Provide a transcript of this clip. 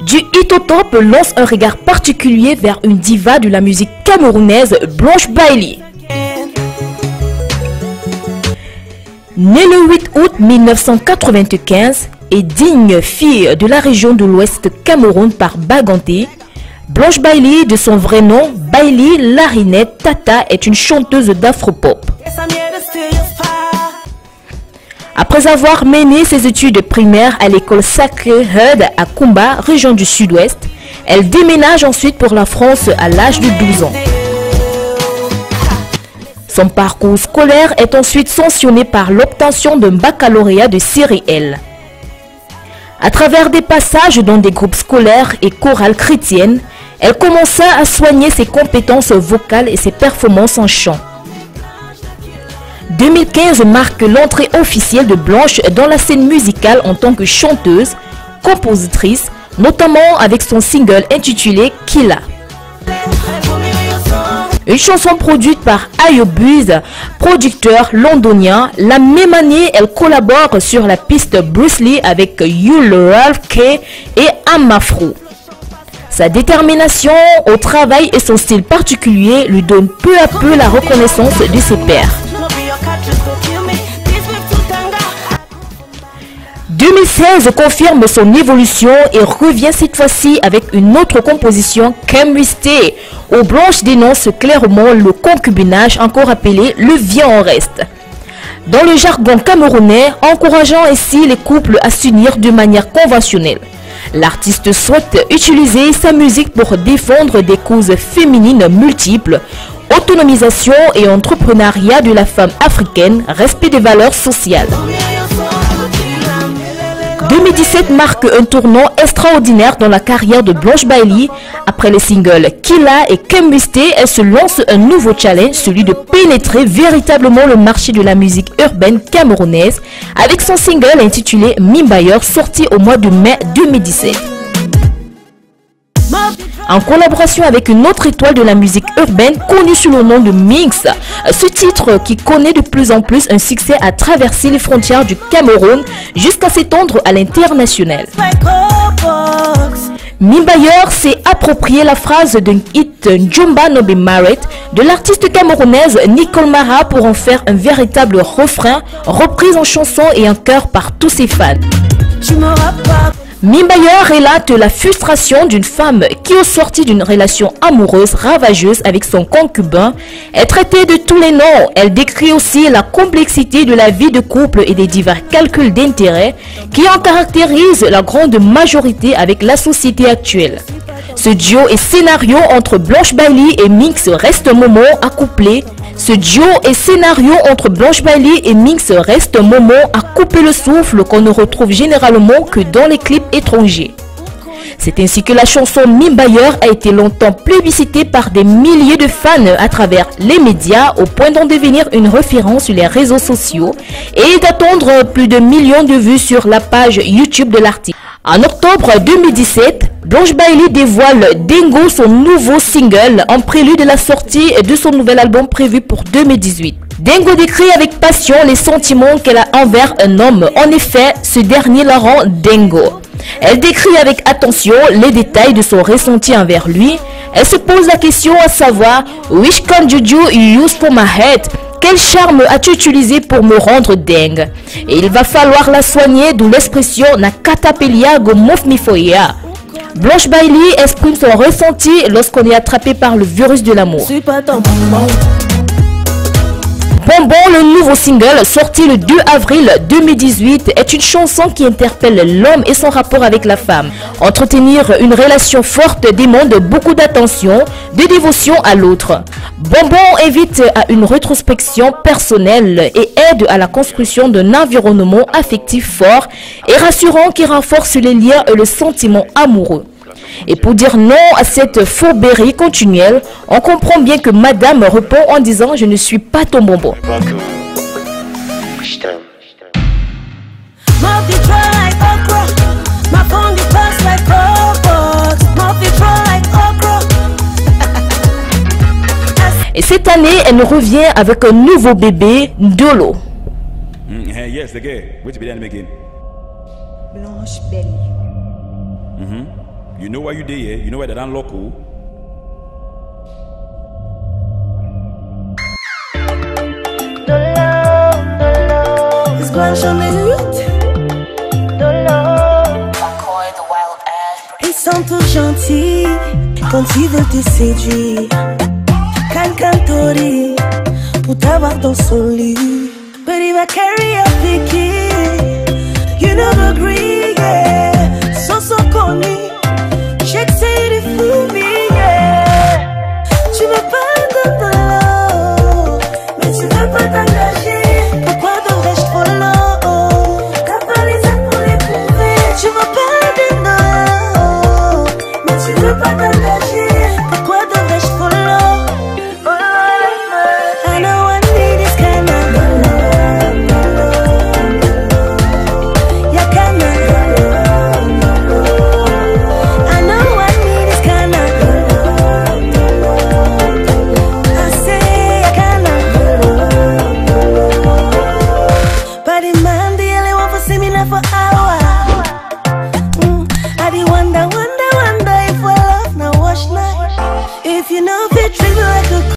Du hit au top lance un regard particulier vers une diva de la musique camerounaise, Blanche Bailey. Née le 8 août 1995 et digne fille de la région de l'Ouest Cameroun par Baganté, Blanche Bailey, de son vrai nom, Bailey Larinette Tata, est une chanteuse d'afropop. Après avoir mené ses études primaires à l'école Sacré Heard à Kumba, région du Sud-Ouest, elle déménage ensuite pour la France à l'âge de 12 ans. Son parcours scolaire est ensuite sanctionné par l'obtention d'un baccalauréat de série L. À travers des passages dans des groupes scolaires et chorales chrétiennes, elle commença à soigner ses compétences vocales et ses performances en chant. 2015 marque l'entrée officielle de Blanche dans la scène musicale en tant que chanteuse, compositrice, notamment avec son single intitulé Killa. Une chanson produite par Ayobuz, producteur londonien. La même année, elle collabore sur la piste Bruce Lee avec You Ralph K et Amafro. Sa détermination au travail et son style particulier lui donnent peu à peu la reconnaissance de ses pairs. 2016 confirme son évolution et revient cette fois-ci avec une autre composition, Can We Stay, où Blanche dénonce clairement le concubinage, encore appelé le viens en reste. Dans le jargon camerounais, encourageant ainsi les couples à s'unir de manière conventionnelle. L'artiste souhaite utiliser sa musique pour défendre des causes féminines multiples, autonomisation et entrepreneuriat de la femme africaine, respect des valeurs sociales. 2017 marque un tournant extraordinaire dans la carrière de Blanche Bailey. Après les singles Killa et Kembiste, elle se lance un nouveau challenge, celui de pénétrer véritablement le marché de la musique urbaine camerounaise avec son single intitulé Mimbayor, sorti au mois de mai 2017. En collaboration avec une autre étoile de la musique urbaine connue sous le nom de Minx, ce titre qui connaît de plus en plus un succès a traversé les frontières du Cameroun jusqu'à s'étendre à l'international. Mimbayor s'est approprié la phrase d'un hit Njomba No Be Married de l'artiste camerounaise Nicole Mara pour en faire un véritable refrain, reprise en chanson et en chœur par tous ses fans. Mimbayor relate la frustration d'une femme qui, au sorti d'une relation amoureuse ravageuse avec son concubin, est traitée de tous les noms. Elle décrit aussi la complexité de la vie de couple et des divers calculs d'intérêt qui en caractérisent la grande majorité avec la société actuelle. Ce duo et scénario entre Blanche Bailey et Minx reste un moment à coupler. Ce duo et scénario entre Blanche Bailey et Minx reste un moment à couper le souffle qu'on ne retrouve généralement que dans les clips étrangers. C'est ainsi que la chanson Mimbayor a été longtemps plébiscitée par des milliers de fans à travers les médias au point d'en devenir une référence sur les réseaux sociaux et d'attendre plus de millions de vues sur la page YouTube de l'artiste. En octobre 2017, Blanche Bailey dévoile Dengo, son nouveau single, en prélude de la sortie de son nouvel album prévu pour 2018. Dengo décrit avec passion les sentiments qu'elle a envers un homme. En effet, ce dernier la rend dingo. Elle décrit avec attention les détails de son ressenti envers lui. Elle se pose la question à savoir « Which can juju you use for my head ?» Quel charme as-tu utilisé pour me rendre dingue? Et il va falloir la soigner, d'où l'expression « Nakatapelia go mofmifoya ». Blanche Bailey exprime son ressenti lorsqu'on est attrapé par le virus de l'amour. Bonbon, le nouveau single sorti le 2 avril 2018, est une chanson qui interpelle l'homme et son rapport avec la femme. Entretenir une relation forte demande beaucoup d'attention, de dévotion à l'autre. Bonbon invite à une rétrospection personnelle et aide à la construction d'un environnement affectif fort et rassurant qui renforce les liens et le sentiment amoureux. Et pour dire non à cette fourberie continuelle, on comprend bien que Madame répond en disant « Je ne suis pas ton bonbon ». Et cette année, elle revient avec un nouveau bébé, Ndolo. Blanche Belly. You know why you there, you know why they're local. It's Blanche on les routes. Ils sont tous gentils quand ils veulent te séduire. Cantori pour t'avoir dans son lit. But if I carry a picky, you know the green, yeah.